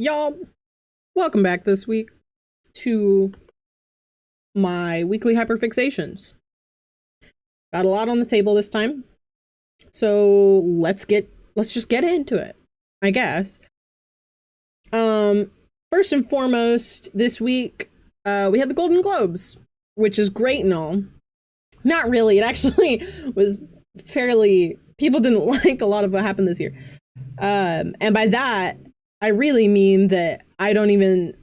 Y'all, welcome back this week to my weekly Hyperfixations. Got a lot on the table this time, so let's just get into it, I guess. First and foremost, this week, we had the Golden Globes, which is great and all. Not really, it actually was fairly, people didn't like a lot of what happened this year. And by that, I really mean that I don't even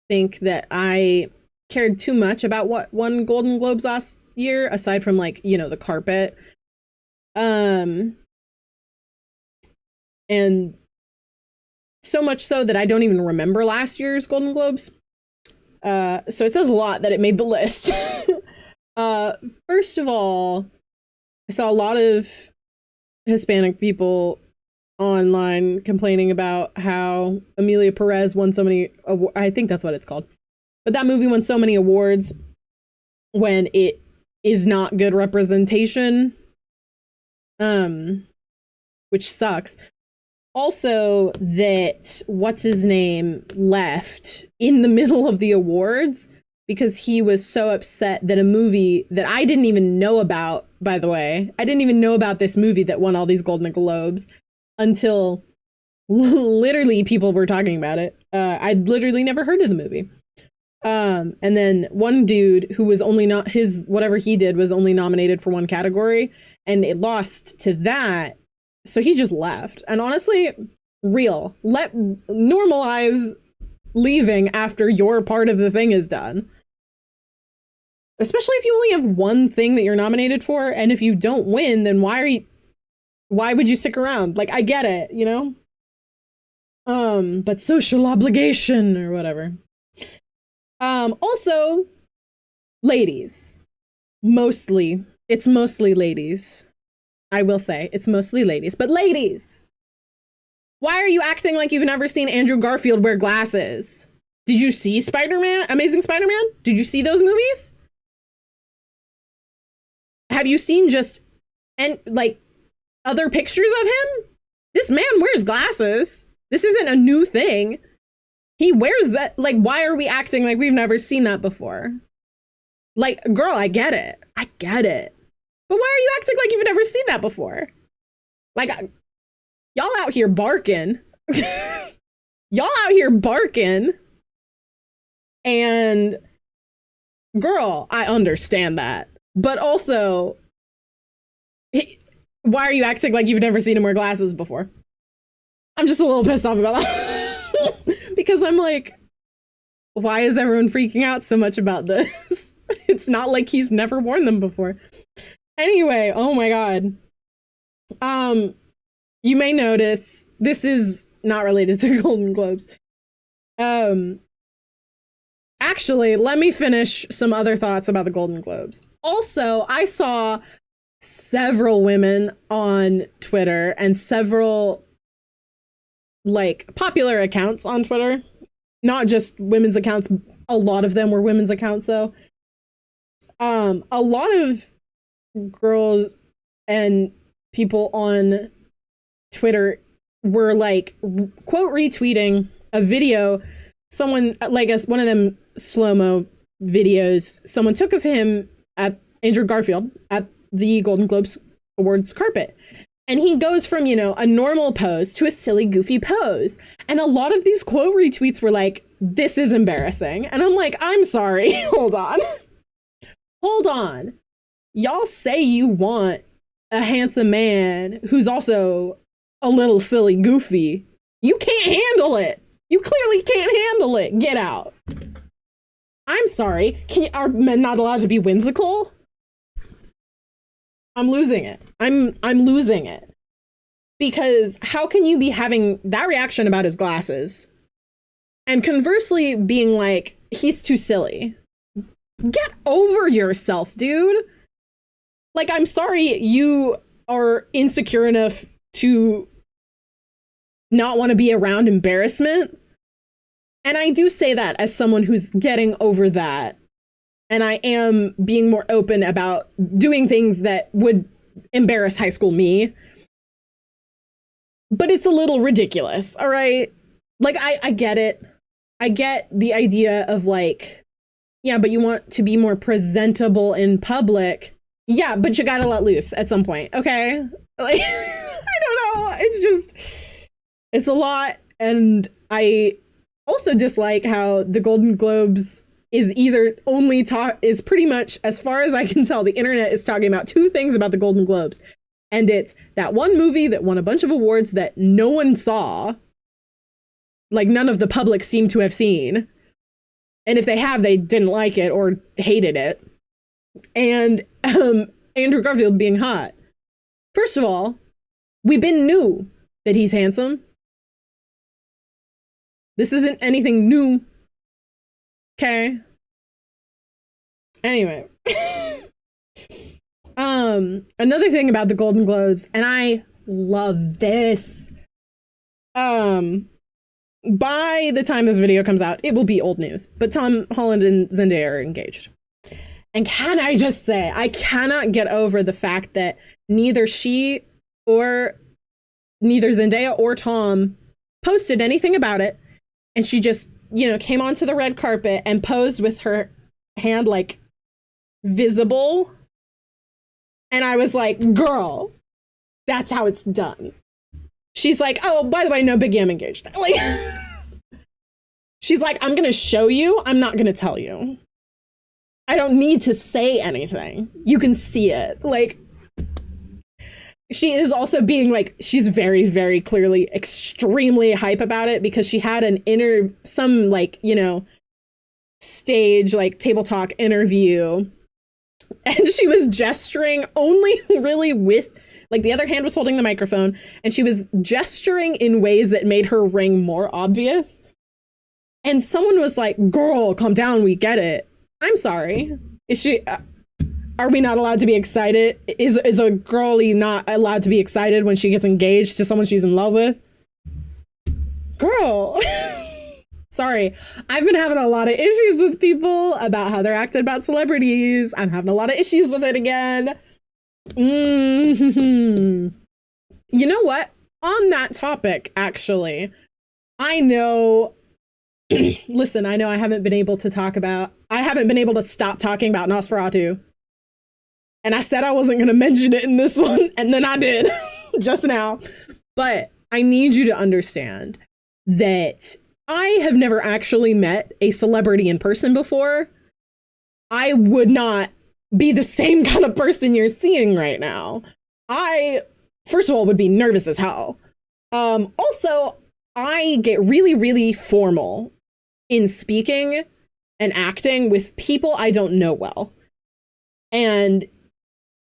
think that I cared too much about what won Golden Globes last year, aside from, like, you know, the carpet. And so much so that I don't even remember last year's Golden Globes. So it says a lot that it made the list. First of all, I saw a lot of Hispanic people online complaining about how Emilia Perez won so many I think that's what it's called, but that movie won so many awards when it is not good representation, which sucks. Also, that what's his name left in the middle of the awards because he was so upset that a movie that I didn't even know about, by the way, I didn't even know about this movie that won all these Golden Globes until literally people were talking about it. I'd literally never heard of the movie. And then one dude who was only not his, whatever he did was only nominated for one category and it lost to that. So he just left. And honestly, normalize leaving after your part of the thing is done. Especially if you only have one thing that you're nominated for. And if you don't win, then why would you stick around? Like, I get it, you know? But social obligation or whatever. Also, ladies. It's mostly ladies. I will say, it's mostly ladies. But ladies! Why are you acting like you've never seen Andrew Garfield wear glasses? Did you see Spider-Man? Amazing Spider-Man? Did you see those movies? Have you seen just, other pictures of him? This man wears glasses. This isn't a new thing. He wears that. Like, why are we acting like we've never seen that before? Like, girl, I get it. But why are you acting like you've never seen that before? Like, y'all out here barking. And, girl, I understand that. But also, why are you acting like you've never seen him wear glasses before? I'm just a little pissed off about that. Because I'm like, why is everyone freaking out so much about this? It's not like he's never worn them before. Anyway, oh my god. You may notice this is not related to Golden Globes. Actually, let me finish some other thoughts about the Golden Globes. Also, I saw several women on Twitter and several, like, popular accounts on Twitter. Not just women's accounts. A lot of them were women's accounts, though. A lot of girls and people on Twitter were, like, quote retweeting a video someone, like, one of them slow-mo videos someone took of him at Andrew Garfield at the Golden Globes Awards carpet. And he goes from, you know, a normal pose to a silly, goofy pose. And a lot of these quote retweets were like, this is embarrassing. And I'm like, I'm sorry. Hold on. Y'all say you want a handsome man who's also a little silly, goofy. You can't handle it. You clearly can't handle it. Get out. I'm sorry. Are men not allowed to be whimsical? I'm losing it. I'm losing it. Because how can you be having that reaction about his glasses and conversely being like, he's too silly? Get over yourself, dude. Like, I'm sorry you are insecure enough to not want to be around embarrassment. And I do say that as someone who's getting over that. And I am being more open about doing things that would embarrass high school me. But it's a little ridiculous, all right? like, I get it. I get the idea of like, yeah, but you want to be more presentable in public. Yeah, but you gotta let loose at some point, okay? Like, I don't know. It's a lot. And I also dislike how the Golden Globes is either only is pretty much, as far as I can tell, the internet is talking about two things about the Golden Globes. And it's that one movie that won a bunch of awards that no one saw. Like, none of the public seem to have seen. And if they have, they didn't like it or hated it. And Andrew Garfield being hot. First of all, we been knew that he's handsome. This isn't anything new. Okay. Anyway. Another thing about the Golden Globes, and I love this. By the time this video comes out, it will be old news. But Tom Holland and Zendaya are engaged. And can I just say, I cannot get over the fact that neither Zendaya or Tom posted anything about it. And she just, came onto the red carpet and posed with her hand like visible. And I was like, girl, that's how it's done. She's like, oh, by the way, no, Biggie, I'm engaged. Like, she's like, I'm going to show you. I'm not going to tell you. I don't need to say anything. You can see it. Like, she is also being like, she's very, very clearly extremely hype about it because she had some stage, like table talk interview. And she was gesturing only really with, like, the other hand was holding the microphone, and she was gesturing in ways that made her ring more obvious. And someone was like, girl, calm down, we get it. I'm sorry. Is she, are we not allowed to be excited? Is a girlie not allowed to be excited when she gets engaged to someone she's in love with? Girl. Sorry. I've been having a lot of issues with people about how they're acting about celebrities. I'm having a lot of issues with it again. Mm-hmm. You know what? On that topic, actually, I know, listen, I know I haven't been able to stop talking about Nosferatu. And I said I wasn't going to mention it in this one, and then I did just now. But I need you to understand that I have never actually met a celebrity in person before. I would not be the same kind of person you're seeing right now. I, first of all, would be nervous as hell. Also, I get really, really formal in speaking and acting with people I don't know well. And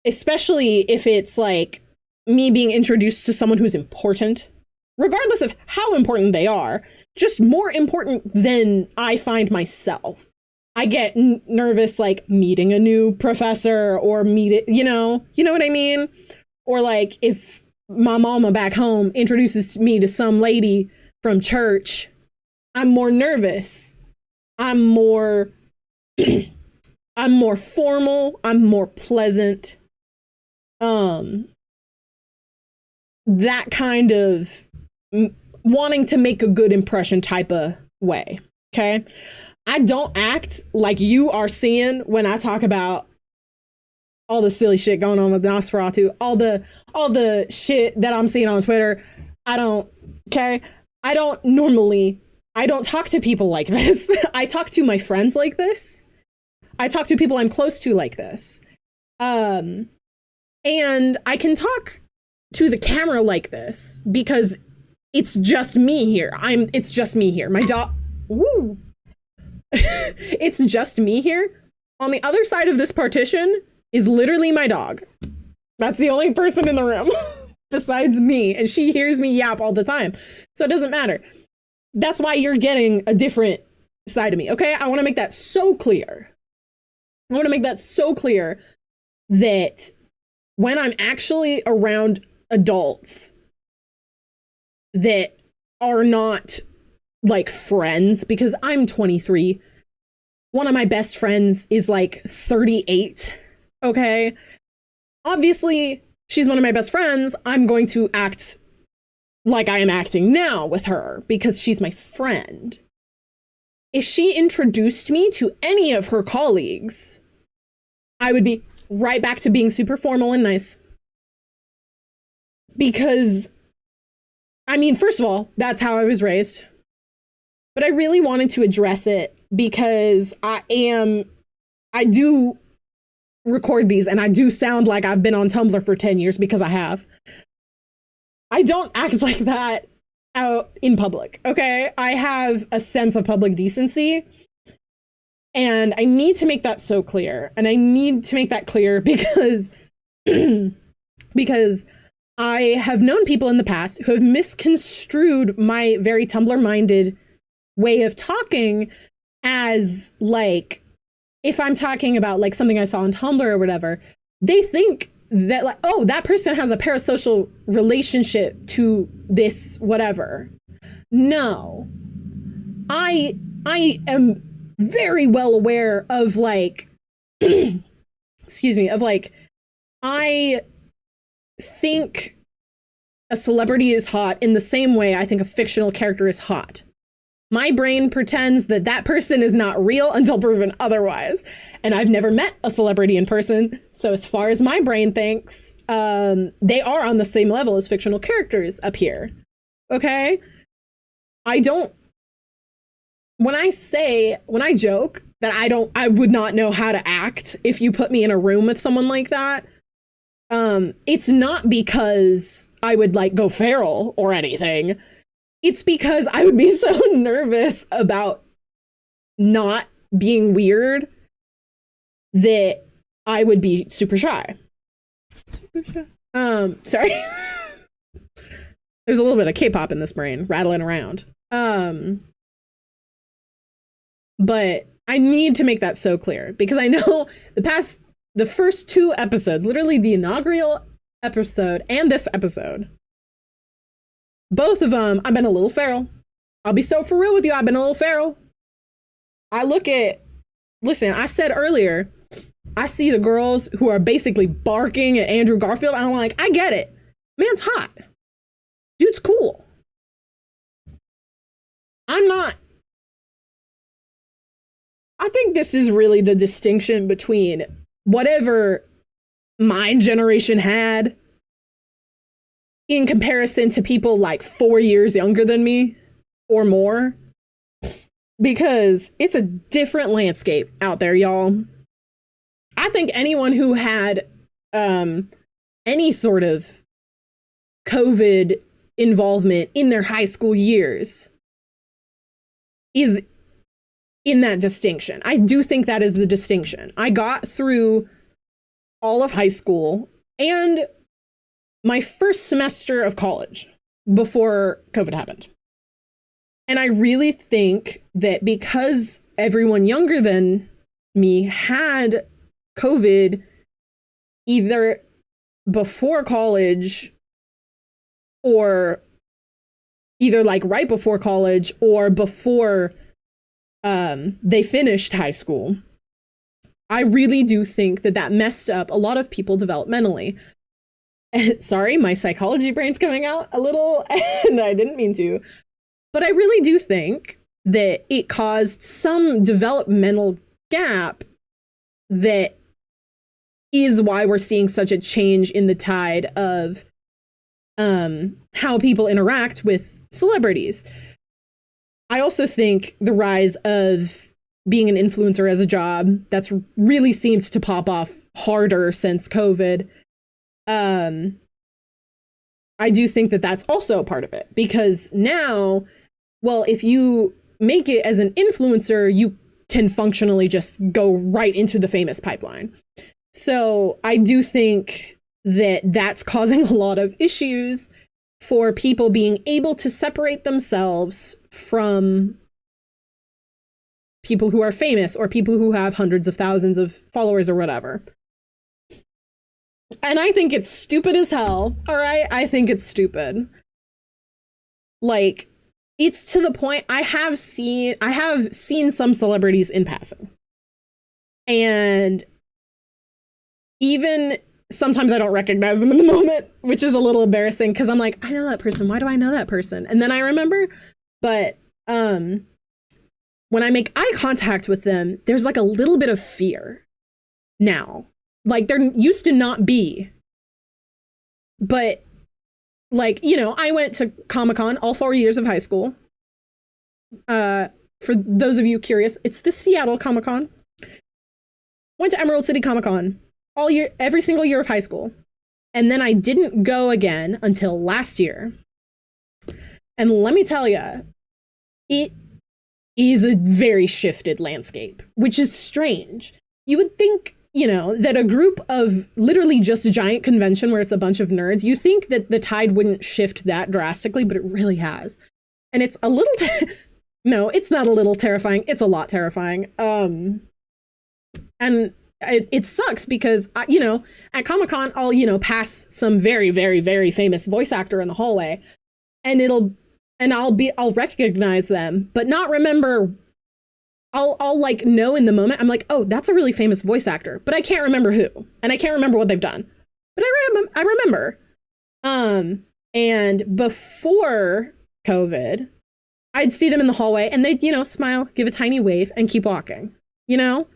especially if it's like me being introduced to someone who's important, regardless of how important they are, just more important than I find myself. I get nervous, like meeting a new professor or you know what I mean? Or like if my mama back home introduces me to some lady from church, I'm more nervous. I'm more formal. I'm more pleasant. That kind of wanting to make a good impression type of way. Okay. I don't act like you are seeing when I talk about all the silly shit going on with Nosferatu, all the shit that I'm seeing on Twitter. I don't talk to people like this. I talk to my friends like this. I talk to people I'm close to like this. And I can talk to the camera like this because it's just me here. It's just me here. My dog. Woo. It's just me here. On the other side of this partition is literally my dog. That's the only person in the room besides me. And she hears me yap all the time. So it doesn't matter. That's why you're getting a different side of me. Okay. I want to make that so clear. That when I'm actually around adults that are not like friends, because I'm 23. One of my best friends is like 38. Okay. Obviously, she's one of my best friends. I'm going to act like I am acting now with her because she's my friend. If she introduced me to any of her colleagues, I would be right back to being super formal and nice. Because, I mean, first of all, that's how I was raised. But I really wanted to address it because I do record these and I do sound like I've been on Tumblr for 10 years because I have. I don't act like that out in public, okay? I have a sense of public decency and I need to make that so clear. And I need to make that clear because because I have known people in the past who have misconstrued my very Tumblr-minded way of talking as, like, if I'm talking about, like, something I saw on Tumblr or whatever, they think that, like, oh, that person has a parasocial relationship to this whatever. No. I am very well aware of, like, excuse me, of, like, I think a celebrity is hot in the same way I think a fictional character is hot. My brain pretends that that person is not real until proven otherwise. And I've never met a celebrity in person. So as far as my brain thinks, they are on the same level as fictional characters up here. Okay? When I joke that I would not know how to act if you put me in a room with someone like that, it's not because I would, like, go feral or anything. It's because I would be so nervous about not being weird that I would be super shy. Sorry. There's a little bit of K-pop in this brain rattling around. But I need to make that so clear because I know the first 2 episodes, literally the inaugural episode and this episode, both of them, I've been a little feral. I'll be so for real with you. I've been a little feral. Listen, I said earlier, I see the girls who are basically barking at Andrew Garfield. And I'm like, I get it. Man's hot. Dude's cool. I'm not. I think this is really the distinction between whatever my generation had in comparison to people like 4 years younger than me or more, because it's a different landscape out there, y'all. I think anyone who had any sort of COVID involvement in their high school years is in that distinction. I do think that is the distinction. I got through all of high school and my first semester of college before COVID happened. And I really think that because everyone younger than me had COVID either before college or either like right before college or before they finished high school, I really do think that messed up a lot of people developmentally. Sorry, my psychology brain's coming out a little, and I didn't mean to. But I really do think that it caused some developmental gap that is why we're seeing such a change in the tide of how people interact with celebrities. I also think the rise of being an influencer as a job, that's really seemed to pop off harder since COVID. I do think that that's also a part of it, because now, well, if you make it as an influencer, you can functionally just go right into the famous pipeline. So I do think that that's causing a lot of issues for people being able to separate themselves from people who are famous or people who have hundreds of thousands of followers or whatever. And I think it's stupid as hell. All right. I think it's stupid. Like, it's to the point I have seen some celebrities in passing. And even sometimes I don't recognize them in the moment, which is a little embarrassing because I'm like, I know that person. Why do I know that person? And then I remember. But when I make eye contact with them, there's like a little bit of fear now. Like there used to not be. But like, you know, I went to Comic-Con all 4 years of high school. For those of you curious, it's the Seattle Comic-Con. Went to Emerald City Comic-Con all year, every single year of high school. And then I didn't go again until last year. And let me tell you, it is a very shifted landscape, which is strange. You would think, you know, that a group of literally just a giant convention where it's a bunch of nerds, you think that the tide wouldn't shift that drastically, but it really has. And it's a little, no, it's not a little terrifying. It's a lot terrifying. And it sucks because, you know, at Comic-Con, I'll, you know, pass some very, very, very famous voice actor in the hallway and I'll recognize them, but not remember. I'll like know in the moment. I'm like, oh, that's a really famous voice actor, but I can't remember who, and I can't remember what they've done, but I remember. And before COVID, I'd see them in the hallway and they'd, you know, smile, give a tiny wave and keep walking, you know?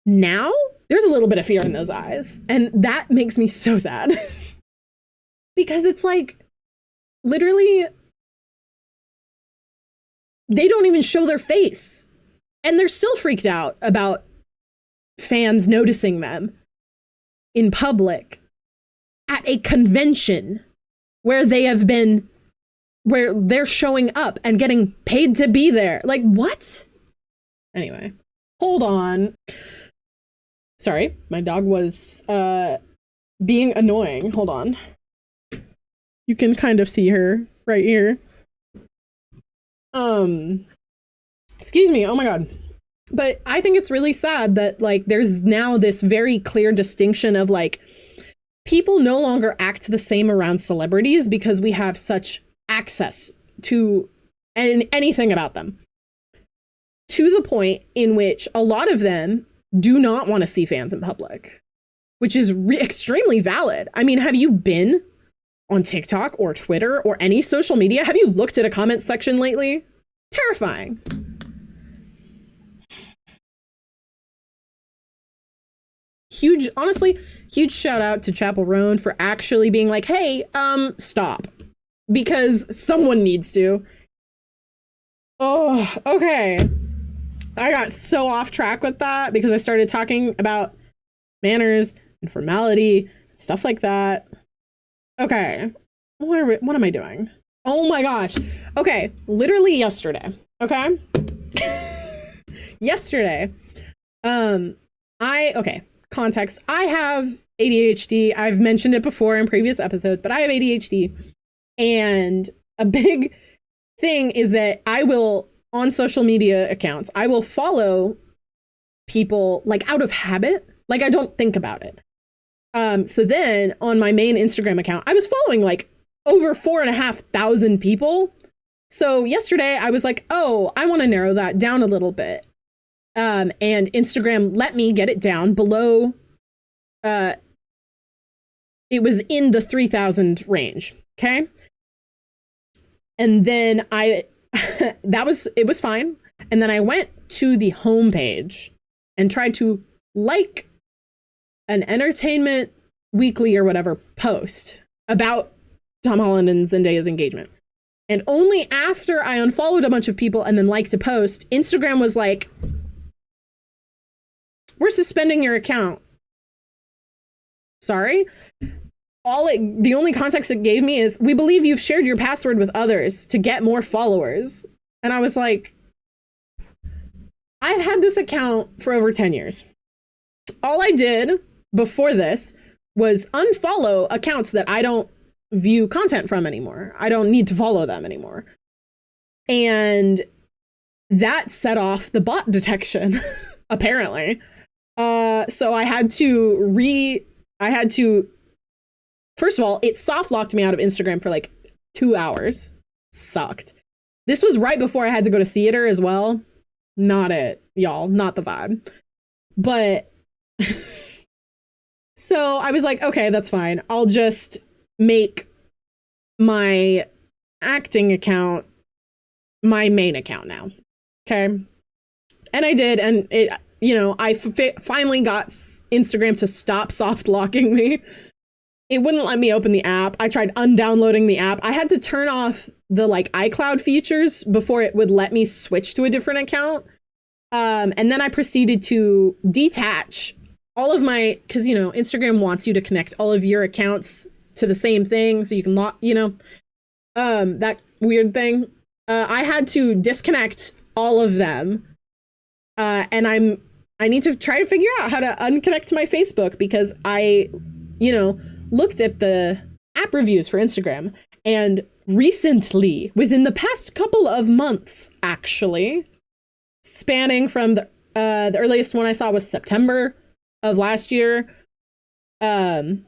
Now there's a little bit of fear in those eyes, and that makes me so sad because it's like literally they don't even show their face and they're still freaked out about fans noticing them in public at a convention where they're showing up and getting paid to be there. Like, what? Anyway, hold on. Sorry, my dog was being annoying. Hold on. You can kind of see her right here. Excuse me. Oh my God. But I think it's really sad that like there's now this very clear distinction of like people no longer act the same around celebrities because we have such access to anything about them, to the point in which a lot of them do not want to see fans in public, which is extremely valid. I mean, have you been on TikTok or Twitter or any social media? Have you looked at a comment section lately? Terrifying. Honestly, huge shout out to Chapel Roan for actually being like, hey, stop. Because someone needs to. Oh, okay. I got so off track with that because I started talking about manners and formality, stuff like that. Okay. What am I doing? Oh my gosh. Okay. Literally yesterday. Okay. Yesterday. Okay. Context. I have ADHD. I've mentioned it before in previous episodes, but I have ADHD. And a big thing is that I will, on social media accounts, I will follow people like out of habit. Like I don't think about it. So then on my main Instagram account, I was following like over 4,500 people. So yesterday I was like, oh, I want to narrow that down a little bit. And Instagram let me get it down below. It was in the 3,000 range. Okay. And then it was fine. And then I went to the homepage and tried to like an Entertainment Weekly or whatever post about Tom Holland and Zendaya's engagement. And only after I unfollowed a bunch of people and then liked a post, Instagram was like, we're suspending your account. Sorry. The only context it gave me is, we believe you've shared your password with others to get more followers. And I was like, I've had this account for over 10 years. All I did before this was unfollow accounts that I don't view content from anymore. I don't need to follow them anymore. And that set off the bot detection, apparently. So I had to first of all, it soft locked me out of Instagram for like 2 hours. Sucked. This was right before I had to go to theater as well. Not it, y'all. Not the vibe. But So I was like, okay, that's fine. I'll just make my acting account my main account now. Okay. And I did. And it, you know, I finally got Instagram to stop soft locking me. It wouldn't let me open the app. I tried undownloading the app. I had to turn off the like iCloud features before it would let me switch to a different account. And then I proceeded to detach all of my, because, you know, Instagram wants you to connect all of your accounts to the same thing so you can lock, you know, that weird thing. I had to disconnect all of them. And I need to try to figure out how to unconnect my Facebook, because I, you know, looked at the app reviews for Instagram, and recently, within the past couple of months, actually, spanning from the earliest one I saw was September of last year. And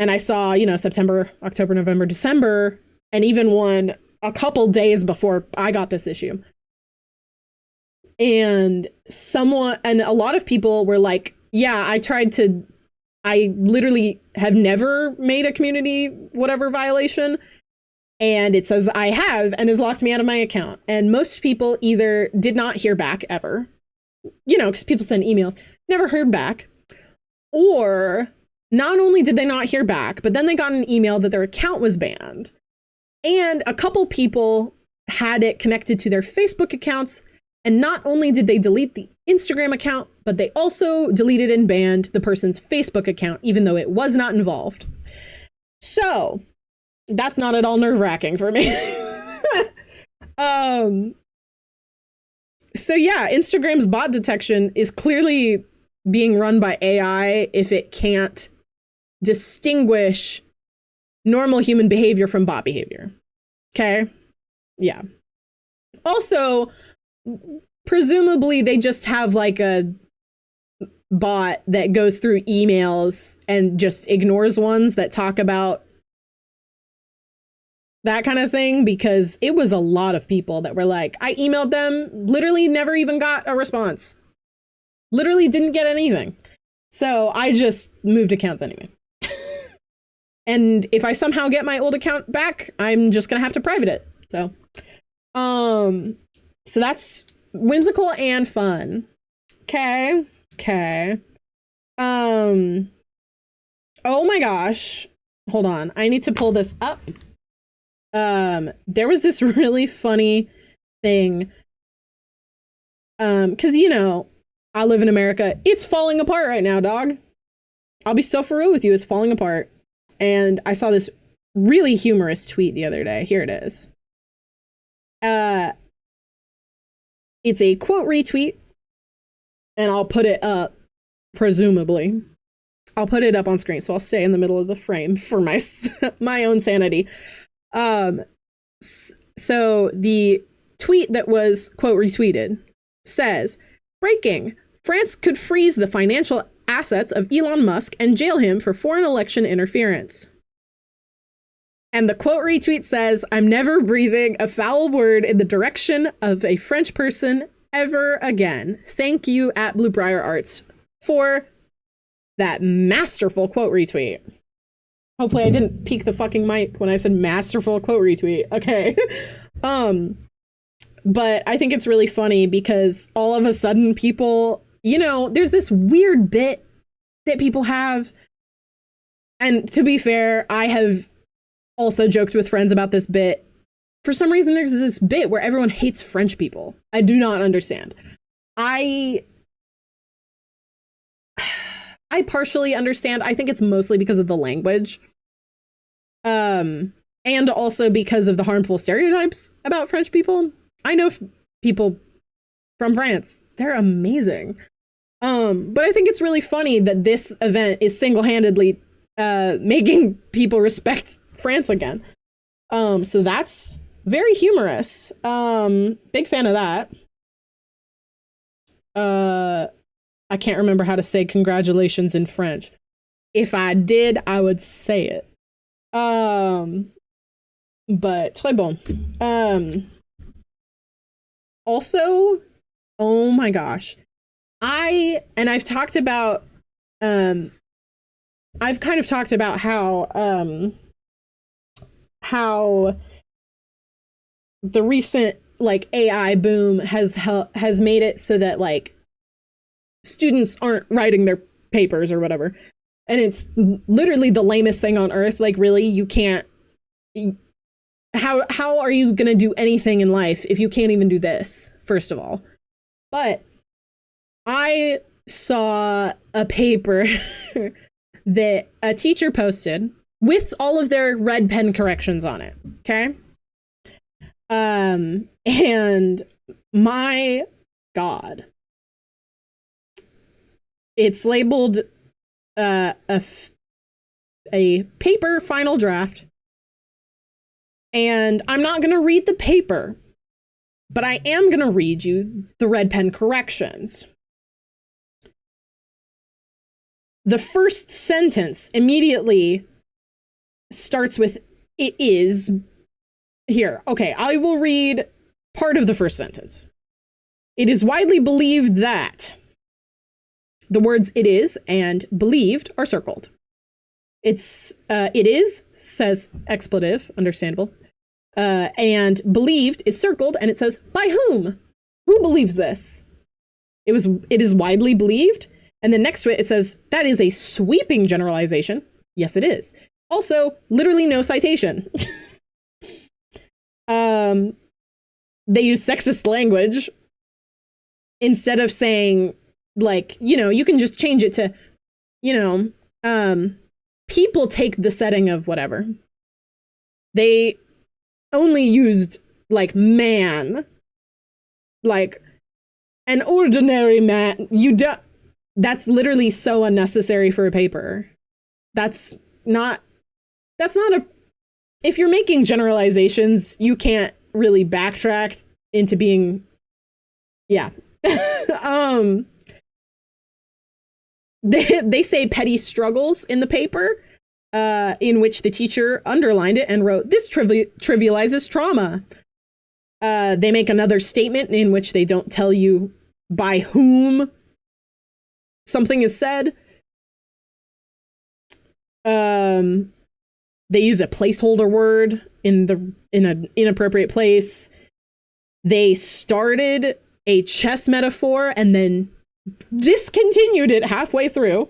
I saw, you know, September, October, November, December, and even one a couple days before I got this issue. And a lot of people were like, yeah, I literally have never made a community whatever violation. And it says I have, and has locked me out of my account. And most people either did not hear back ever, you know, because people send emails, never heard back. Or not only did they not hear back, but then they got an email that their account was banned. And a couple people had it connected to their Facebook accounts. And not only did they delete the Instagram account, but they also deleted and banned the person's Facebook account, even though it was not involved. So that's not at all nerve-wracking for me. So yeah, Instagram's bot detection is clearly being run by AI if it can't distinguish normal human behavior from bot behavior. Okay? Yeah. Also, presumably they just have like a bot that goes through emails and just ignores ones that talk about that kind of thing, because it was a lot of people that were like, I emailed them, literally never even got a response. Literally didn't get anything. So I just moved accounts anyway. And if I somehow get my old account back, I'm just gonna have to private it. So that's whimsical and fun. Okay. Oh my gosh. Hold on. I need to pull this up. There was this really funny thing. Cause you know, I live in America. It's falling apart right now, dog. I'll be so for real with you. It's falling apart. And I saw this really humorous tweet the other day. Here it is. It's a quote retweet, and I'll put it up, presumably. I'll put it up on screen, so I'll stay in the middle of the frame for my own sanity. So the tweet that was quote retweeted says, breaking, France could freeze the financial assets of Elon Musk and jail him for foreign election interference. And the quote retweet says, I'm never breathing a foul word in the direction of a French person ever again. Thank you at Blue Briar Arts for that masterful quote retweet. Hopefully I didn't peek the fucking mic when I said masterful quote retweet. Okay. But I think it's really funny because all of a sudden people, you know, there's this weird bit that people have. And to be fair, I have also joked with friends about this bit. For some reason, there's this bit where everyone hates French people. I do not understand. I partially understand. I think it's mostly because of the language. And also because of the harmful stereotypes about French people. I know people from France. They're amazing. But I think it's really funny that this event is single-handedly making people respect France again. So that's very humorous. Big fan of that. I can't remember how to say congratulations in French. If I did, I would say it. But très bon. Also, oh my gosh. I've talked about I've kind of talked about how the recent like AI boom has made it so that like students aren't writing their papers or whatever. And it's literally the lamest thing on earth. Like, really, you can't. How are you going to do anything in life if you can't even do this, first of all? But I saw a paper that a teacher posted with all of their red pen corrections on it. Okay. And my God, it's labeled a paper final draft. And I'm not going to read the paper, but I am going to read you the red pen corrections. The first sentence immediately starts with, "It is." Here, okay, I will read part of the first sentence. "It is widely believed that." The words "it is" and "believed" are circled. It is says expletive, understandable. And "believed" is circled, and it says by whom? Who believes this? It is widely believed. And then next to it, it says that is a sweeping generalization. Yes, it is. Also, literally no citation. They use sexist language instead of saying, like, you know, you can just change it to, you know, people take the setting of whatever. They only used like man, like an ordinary man. That's literally so unnecessary for a paper. That's not if you're making generalizations, you can't really backtrack into being, yeah. They say petty struggles in the paper, in which the teacher underlined it and wrote, "This trivializes trauma." They make another statement in which they don't tell you by whom something is said. They use a placeholder word in an inappropriate place. They started a chess metaphor and then discontinued it halfway through.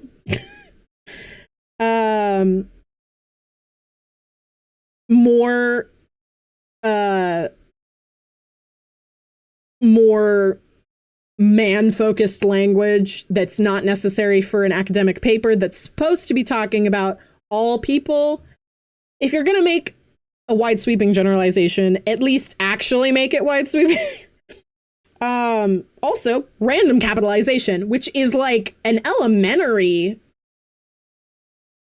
More man-focused language that's not necessary for an academic paper that's supposed to be talking about all people. If you're gonna make a wide sweeping generalization, at least actually make it wide sweeping. Also, random capitalization, which is like an elementary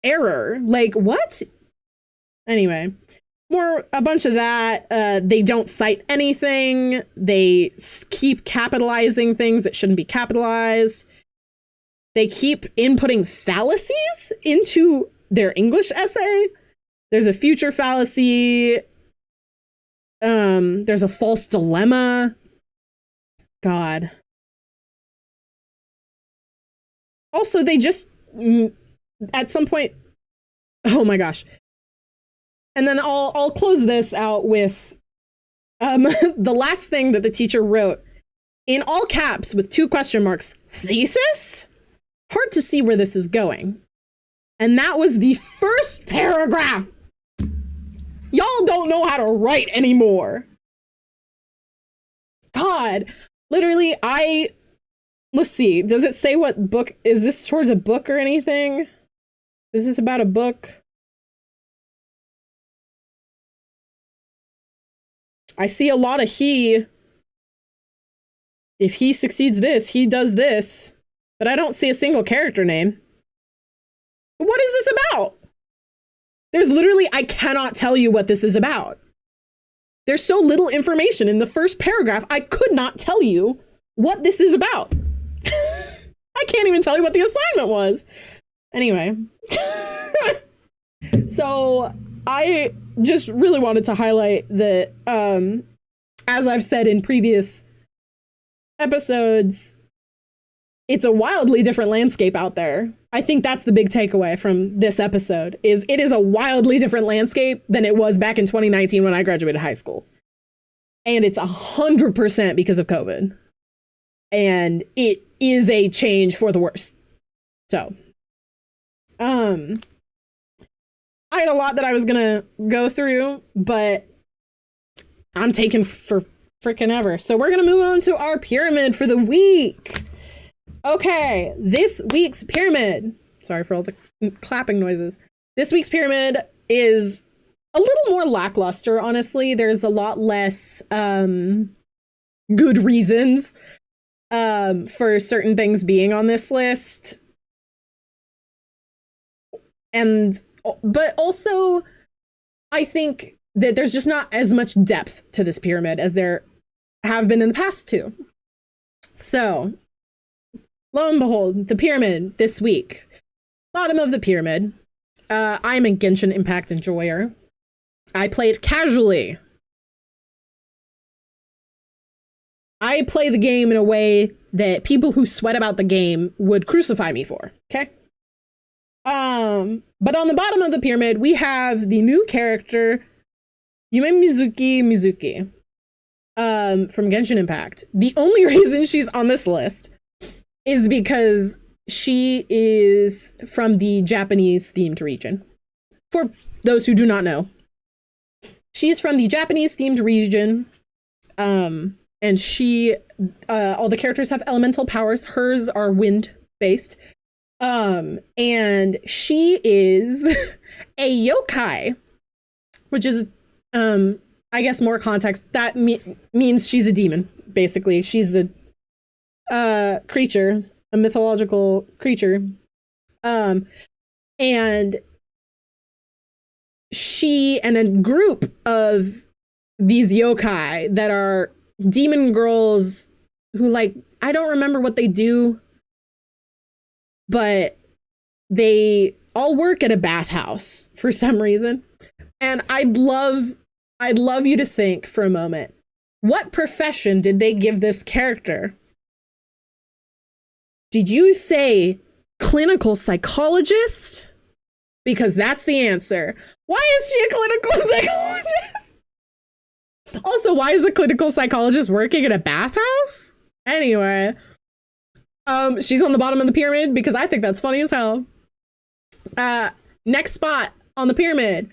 error. Like, what? Anyway, a bunch of that. They don't cite anything. They keep capitalizing things that shouldn't be capitalized. They keep inputting fallacies into their English essay. There's a future fallacy. There's a false dilemma. God. Also, they just, at some point, oh my gosh. And then I'll close this out with the last thing that the teacher wrote in all caps with 2 question marks. "Thesis? Hard to see where this is going." And that was the first paragraph. Y'all don't know how to write anymore. God. Literally, let's see. Does it say what book? Is this towards a book or anything? Is this about a book? I see a lot of he. If he succeeds this, he does this. But I don't see a single character name. What is this about? There's literally, I cannot tell you what this is about. There's so little information in the first paragraph, I could not tell you what this is about. I can't even tell you what the assignment was. Anyway. So I just really wanted to highlight that, as I've said in previous episodes, it's a wildly different landscape out there. I think that's the big takeaway from this episode, is it is a wildly different landscape than it was back in 2019 when I graduated high school. And it's 100% because of COVID. And it is a change for the worse. So, I had a lot that I was gonna go through, but I'm taking for freaking ever. So we're gonna move on to our pyramid for the week. Okay, this week's pyramid. Sorry for all the clapping noises. This week's pyramid is a little more lackluster, honestly. There's a lot less good reasons for certain things being on this list. But also, I think that there's just not as much depth to this pyramid as there have been in the past too. So, lo and behold, the pyramid this week. Bottom of the pyramid. I'm a Genshin Impact enjoyer. I play it casually. I play the game in a way that people who sweat about the game would crucify me for, okay? But on the bottom of the pyramid, we have the new character, Yume Mizuki, from Genshin Impact. The only reason she's on this list is because she is from the Japanese themed region. For those who do not know, she's from the Japanese themed region, and she, all the characters have elemental powers. Hers are wind based. And she is a yokai, which is, I guess more context. That means she's a demon, basically. She's a creature, a mythological creature. And she and a group of these yokai that are demon girls who, like, I don't remember what they do, but they all work at a bathhouse for some reason. And I'd love you to think for a moment, what profession did they give this character? Did you say clinical psychologist? Because that's the answer. Why is she a clinical psychologist? Also, why is a clinical psychologist working at a bathhouse? Anyway, she's on the bottom of the pyramid because I think that's funny as hell. Next spot on the pyramid,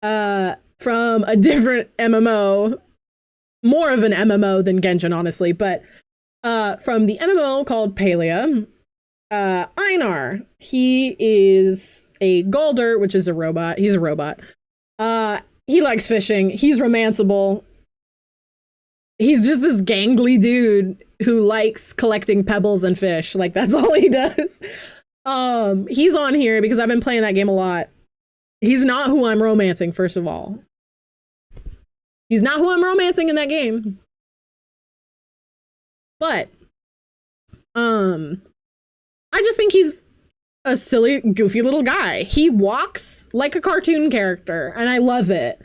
from a different MMO, more of an MMO than Genshin, honestly, but from the MMO called Palia, Einar. He is a Galder, which is a robot. He's a robot. He likes fishing. He's romanceable. He's just this gangly dude who likes collecting pebbles and fish. Like, that's all he does. He's on here because I've been playing that game a lot. He's not who I'm romancing, first of all. He's not who I'm romancing in that game. But, I just think he's a silly, goofy little guy. He walks like a cartoon character, and I love it.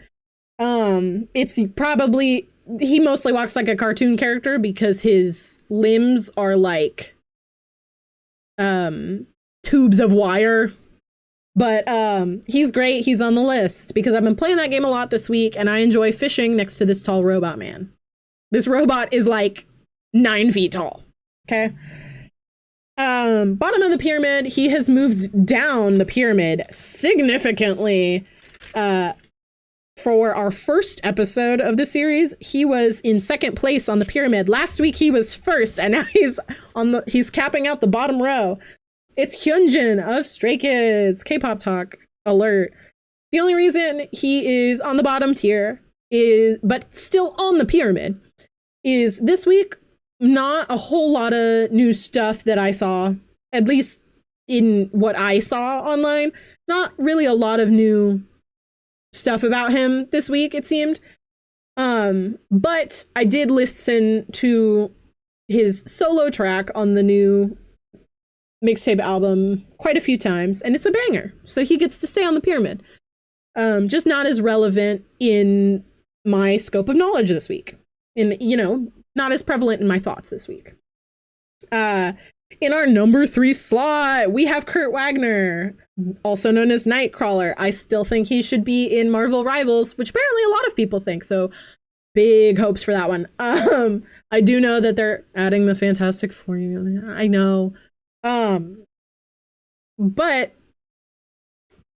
It's probably, he mostly walks like a cartoon character because his limbs are like, tubes of wire. But, he's great. He's on the list because I've been playing that game a lot this week, and I enjoy fishing next to this tall robot man. This robot is like 9 feet tall. Okay. Bottom of the pyramid, he has moved down the pyramid significantly. For our first episode of the series, he was in second place on the pyramid. Last week he was first, and now he's capping out the bottom row. It's Hyunjin of Stray Kids. K-pop talk alert. The only reason he is on the bottom tier is, but still on the pyramid, is this week not a whole lot of new stuff that I saw, at least in what I saw online. Not really a lot of new stuff about him this week, it seemed. But I did listen to his solo track on the new mixtape album quite a few times, and it's a banger. So he gets to stay on the pyramid. Just not as relevant in my scope of knowledge this week. In, you know, not as prevalent in my thoughts this week. In our number 3 slot, we have Kurt Wagner, also known as Nightcrawler. I still think he should be in Marvel Rivals, which apparently a lot of people think, so big hopes for that one. I do know that they're adding the Fantastic Four. I know. But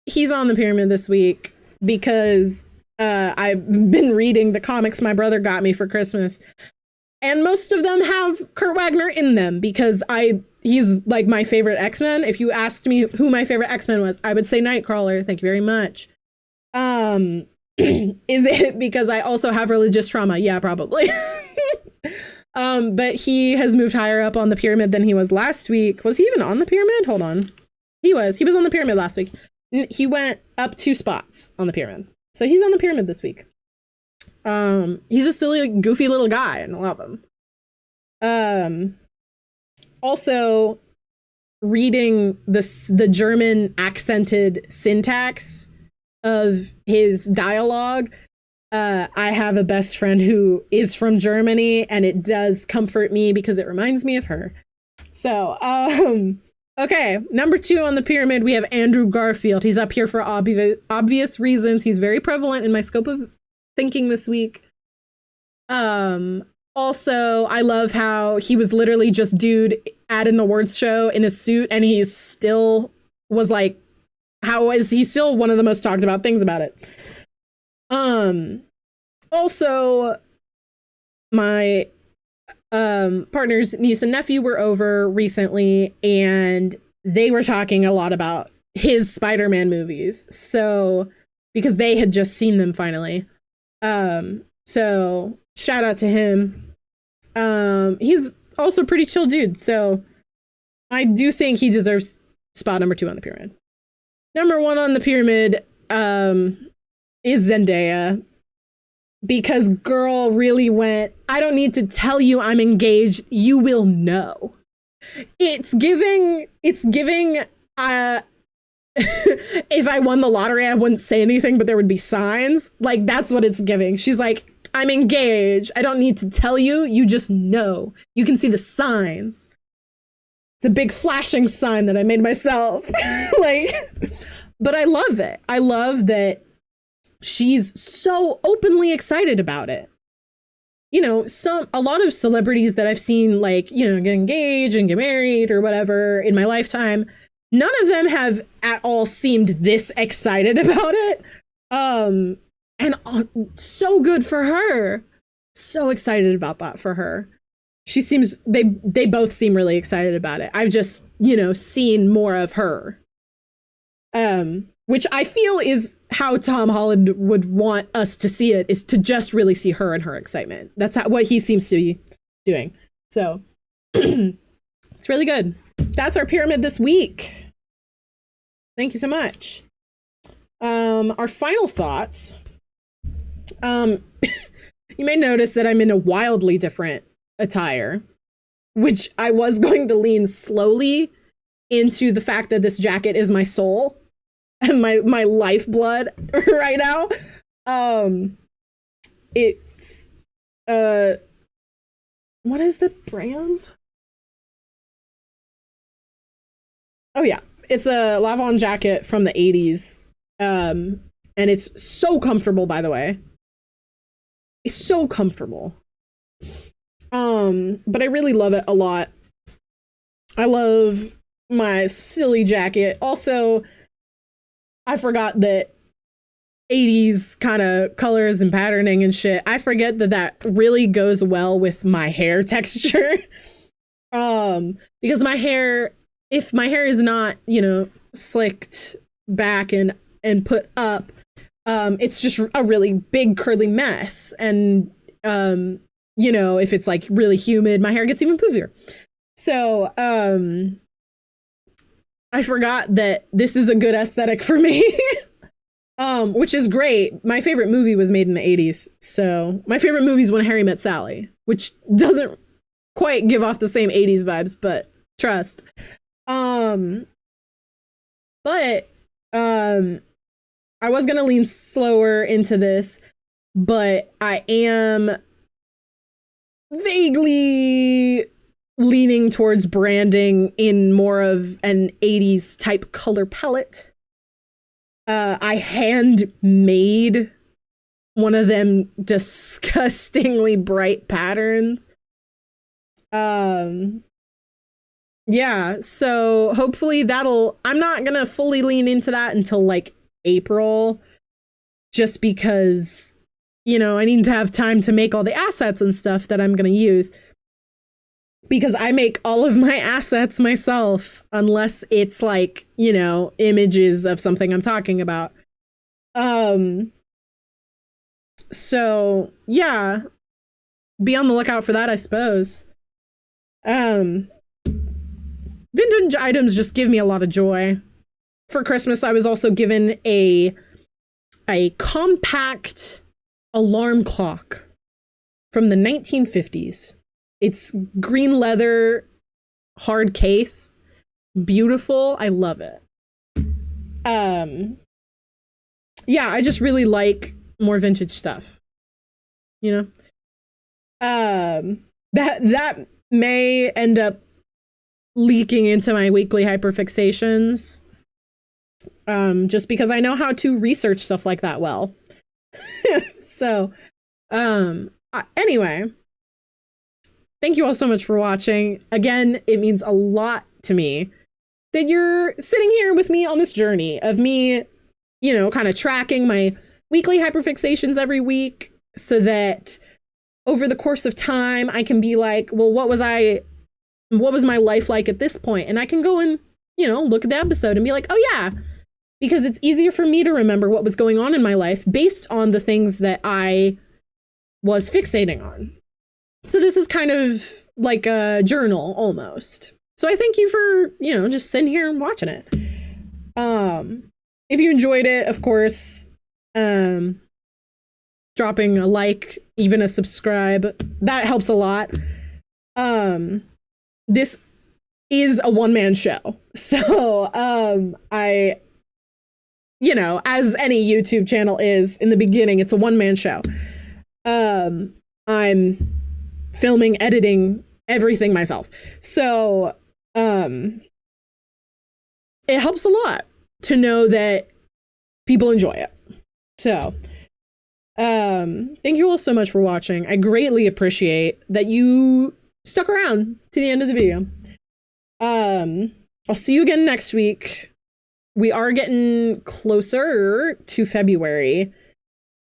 he's on the pyramid this week because I've been reading the comics my brother got me for Christmas. And most of them have Kurt Wagner in them because he's like my favorite X-Men. If you asked me who my favorite X-Men was, I would say Nightcrawler. Thank you very much. Is it because I also have religious trauma? Yeah, probably. But he has moved higher up on the pyramid than he was last week. Was he even on the pyramid? Hold on. He was on the pyramid last week. He went up 2 spots on the pyramid. So he's on the pyramid this week. He's a silly, goofy little guy, and I love him. Also, reading the German accented syntax of his dialogue, I have a best friend who is from Germany, and it does comfort me because it reminds me of her. So, okay, number 2 on the pyramid, we have Andrew Garfield. He's up here for obvious reasons. He's very prevalent in my scope of thinking this week. Also, I love how he was literally just dude at an awards show in a suit, and he still was like, how is he still one of the most talked about things about it? Also, my partner's niece and nephew were over recently, and they were talking a lot about his Spider-Man movies. So, because they had just seen them finally. So shout out to him. He's also a pretty chill dude, so I do think he deserves spot number 2 on the pyramid. Number 1 on the pyramid is Zendaya, because girl really went, I don't need to tell you I'm engaged, you will know. It's giving if I won the lottery, I wouldn't say anything, but there would be signs. Like, that's what it's giving. She's like, I'm engaged. I don't need to tell you. You just know. You can see the signs. It's a big flashing sign that I made myself. Like, but I love it. I love that she's so openly excited about it. You know, a lot of celebrities that I've seen, like, you know, get engaged and get married or whatever in my lifetime, none of them have at all seemed this excited about it. And so good for her. So excited about that for her. She seems, they both seem really excited about it. I've just, you know, seen more of her. Which I feel is how Tom Holland would want us to see it, is to just really see her and her excitement. That's what he seems to be doing. So it's really good. That's our pyramid this week. Thank you so much. Our final thoughts. You may notice that I'm in a wildly different attire, which I was going to lean slowly into the fact that this jacket is my soul and my lifeblood right now. It's what is the brand? Oh yeah, it's a Lavon jacket from the 80s. And it's so comfortable, by the way. It's so comfortable. But I really love it a lot. I love my silly jacket. Also, I forgot that 80s kind of colors and patterning and shit. I forget that really goes well with my hair texture. Because my hair, if my hair is not, you know, slicked back and put up, it's just a really big curly mess. And, you know, if it's like really humid, my hair gets even poofier. So, I forgot that this is a good aesthetic for me. Which is great. My favorite movie was made in the 80s. So my favorite movie is When Harry Met Sally, which doesn't quite give off the same 80s vibes, but trust. But I was gonna lean slower into this, but I am vaguely leaning towards branding in more of an 80s type color palette. I handmade one of them disgustingly bright patterns. Yeah, so hopefully I'm not gonna fully lean into that until like April, just because, you know, I need to have time to make all the assets and stuff that I'm gonna use, because I make all of my assets myself, unless it's like, you know, images of something I'm talking about. So yeah, be on the lookout for that, I suppose. Vintage items just give me a lot of joy. For Christmas, I was also given a compact alarm clock from the 1950s. It's green leather, hard case, beautiful. I love it. Yeah, I just really like more vintage stuff, you know. That may end up leaking into my weekly hyperfixations, just because I know how to research stuff like that well. So anyway, thank you all so much for watching. Again, it means a lot to me that you're sitting here with me on this journey of me, you know, kind of tracking my weekly hyperfixations every week, so that over the course of time I can be like, well, what was my life like at this point? And I can go and, you know, look at the episode and be like, oh yeah, because it's easier for me to remember what was going on in my life based on the things that I was fixating on. So this is kind of like a journal almost. So I thank you for, you know, just sitting here and watching it. If you enjoyed it, of course, dropping a like, even a subscribe, that helps a lot. This is a one-man show. So, I, you know, as any YouTube channel is in the beginning, it's a one-man show. I'm filming, editing, everything myself. So, it helps a lot to know that people enjoy it. So, thank you all so much for watching. I greatly appreciate that you stuck around to the end of the video. I'll see you again next week. We are getting closer to February.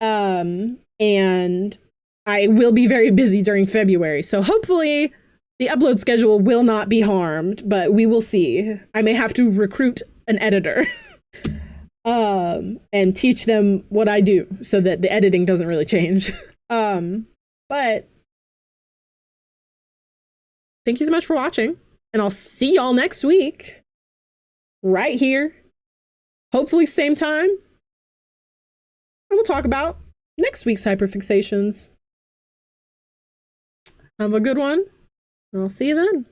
And I will be very busy during February. So hopefully the upload schedule will not be harmed, but we will see. I may have to recruit an editor and teach them what I do so that the editing doesn't really change. But thank you so much for watching, and I'll see y'all next week right here. Hopefully same time. And we'll talk about next week's hyperfixations. Have a good one. I'll see you then.